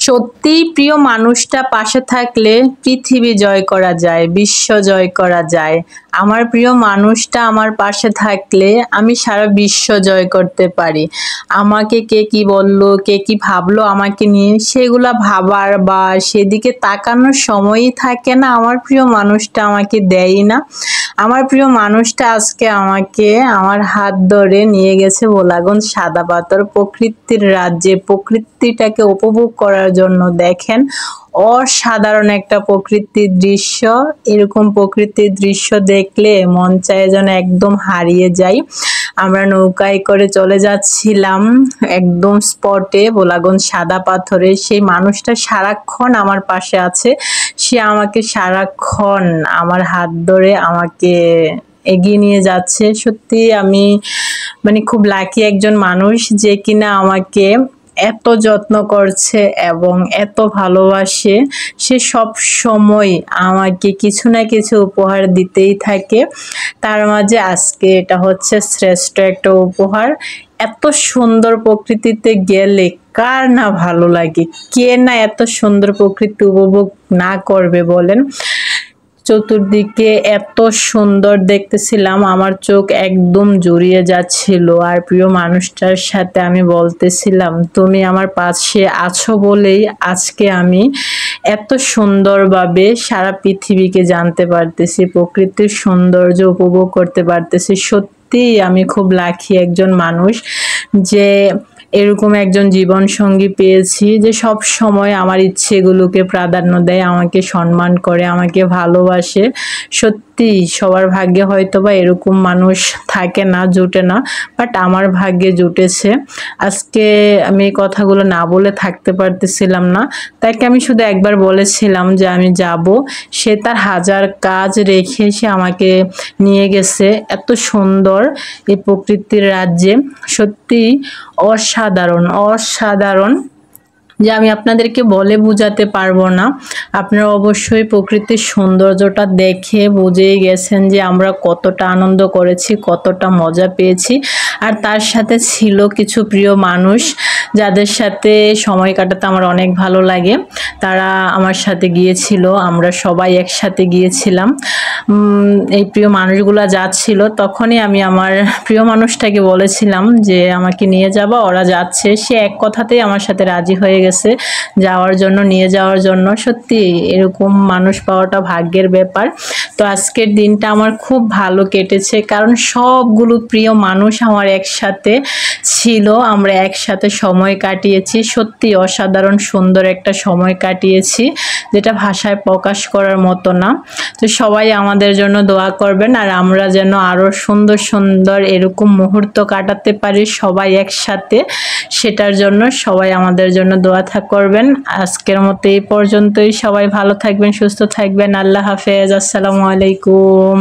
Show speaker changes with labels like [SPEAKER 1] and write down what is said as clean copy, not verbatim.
[SPEAKER 1] সত্যি প্রিয় মানুষটা পাশে থাকলে পৃথিবী জয় করা যায়, বিশ্ব জয় করা যায়। আমার প্রিয় মানুষটা আমার পাশে থাকলে আমি সারা বিশ্ব জয় করতে পারি। আমাকে কে কি বললো, কে কি ভাবলো আমাকে নিয়ে, সেগুলা ভাবার বা সেদিকে তাকানোর সময়ই থাকে না। আমার প্রিয় মানুষটা আমাকে দেয়ই না। আমার প্রিয় মানুষটা আজকে আমাকে আমার হাত ধরে নিয়ে গেছে ভোলাগঞ্জ সাদা পাথর প্রকৃতির রাজ্যে, প্রকৃতিটাকে উপভোগ করার জন্য। দেখেন অসাধারণ একটা প্রকৃতির দৃশ্য। এরকম প্রকৃতির দৃশ্য দেখলে মন চায় যেন একদম হারিয়ে যাই। আমরা নৌকায় করে চলে যাচ্ছিলাম একদম স্পটে ভোলাগঞ্জ সাদা পাথরে। সেই মানুষটা সারাক্ষণ আমার পাশে আছে, সে আমাকে সারাক্ষণ আমার হাত ধরে আমাকে এগিয়ে নিয়ে যাচ্ছে। সত্যি আমি খুব লাকি একজন মানুষ যে কিনা আমাকে এত যত্ন করছে এবং এত ভালোবাসে। সে সব সময় আমাকে কিছু না কিছু উপহার দিতেই থাকে। তার মাঝে আজকে এটা হচ্ছে শ্রেষ্ঠ একটা উপহার। এত সুন্দর প্রকৃতিতে গেলে কার না ভালো লাগে, কে না এত সুন্দর প্রকৃতি উপভোগ না করবে বলেন। চতুর্দিকে এত সুন্দর দেখতেছিলাম, আমার চোখ একদম জুড়িয়ে যাচ্ছিল। আর প্রিয় মানুষটার সাথে আমি বলতেছিলাম, তুমি আমার পাশে আছো বলেই আজকে আমি এত সুন্দরভাবে সারা পৃথিবীকে জানতে পারতেছি, প্রকৃতির সৌন্দর্য উপভোগ করতে পারতেছি। সত্যি আমি খুব লাকি একজন মানুষ যে এরকম একজন জীবন সঙ্গী পেয়েছি, যে সব সময় আমার ইচ্ছেগুলোকে প্রাধান্য দেয়, আমাকে সম্মান করে, আমাকে ভালোবাসে। সত্যি সবার ভাগ্যে হয়তো বা এরকম মানুষ থাকে না, জুটে না, বাট আমার ভাগ্যে জুটেছে। আজকে আমি এই কথাগুলো না বলে থাকতে পারতেছিলাম না। তাকে আমি শুধু একবার বলেছিলাম যে আমি যাব। সে তার হাজার কাজ রেখে সে আমাকে নিয়ে গেছে এত সুন্দর এই প্রকৃতির রাজ্যে। সত্যি অসাধারণ অসাধারণ, যে আমি আপনাদেরকে বলে বোঝাতে পারবো না। আপনারা অবশ্যই প্রকৃতির সৌন্দর্যটা দেখে বুঝেই গেছেন যে আমরা কতটা আনন্দ করেছি, কতটা মজা পেয়েছি। আর তার সাথে ছিল কিছু প্রিয় মানুষ যাদের সাথে সময় কাটাতে আমার অনেক ভালো লাগে। তারা আমার সাথে গিয়েছিল, আমরা সবাই একসাথে গিয়েছিলাম। এই প্রিয় মানুষগুলা যাচ্ছিল, তখনই আমি আমার প্রিয় মানুষটাকে বলেছিলাম যে আমাকে নিয়ে যাবা, ওরা যাচ্ছে। সে এক কথাতেই আমার সাথে রাজি হয়ে গেছে যাওয়ার জন্য, নিয়ে যাওয়ার জন্য। সত্যি এরকম মানুষ পাওয়াটা ভাগ্যের ব্যাপার। তো আজকের দিনটা আমার খুব ভালো কেটেছে, কারণ সবগুলো প্রিয় মানুষ আমার একসাথে ছিল, আমরা একসাথে সময় কাটিয়েছি। সত্যি অসাধারণ সুন্দর একটা সময় কাটিয়েছি, যেটা ভাষায় প্রকাশ করার মতো না। তো সবাই আমাদের জন্য দোয়া করবেন, আর আমরা যেন আরও সুন্দর সুন্দর এরকম মুহূর্ত কাটাতে পারি সবাই একসাথে, সেটার জন্য সবাই আমাদের জন্য দোয়া করবেন। আজকের মতো এই পর্যন্তই। সবাই ভালো থাকবেন, সুস্থ থাকবেন। আল্লাহ হাফেজ। আসসালামু আলাইকুম।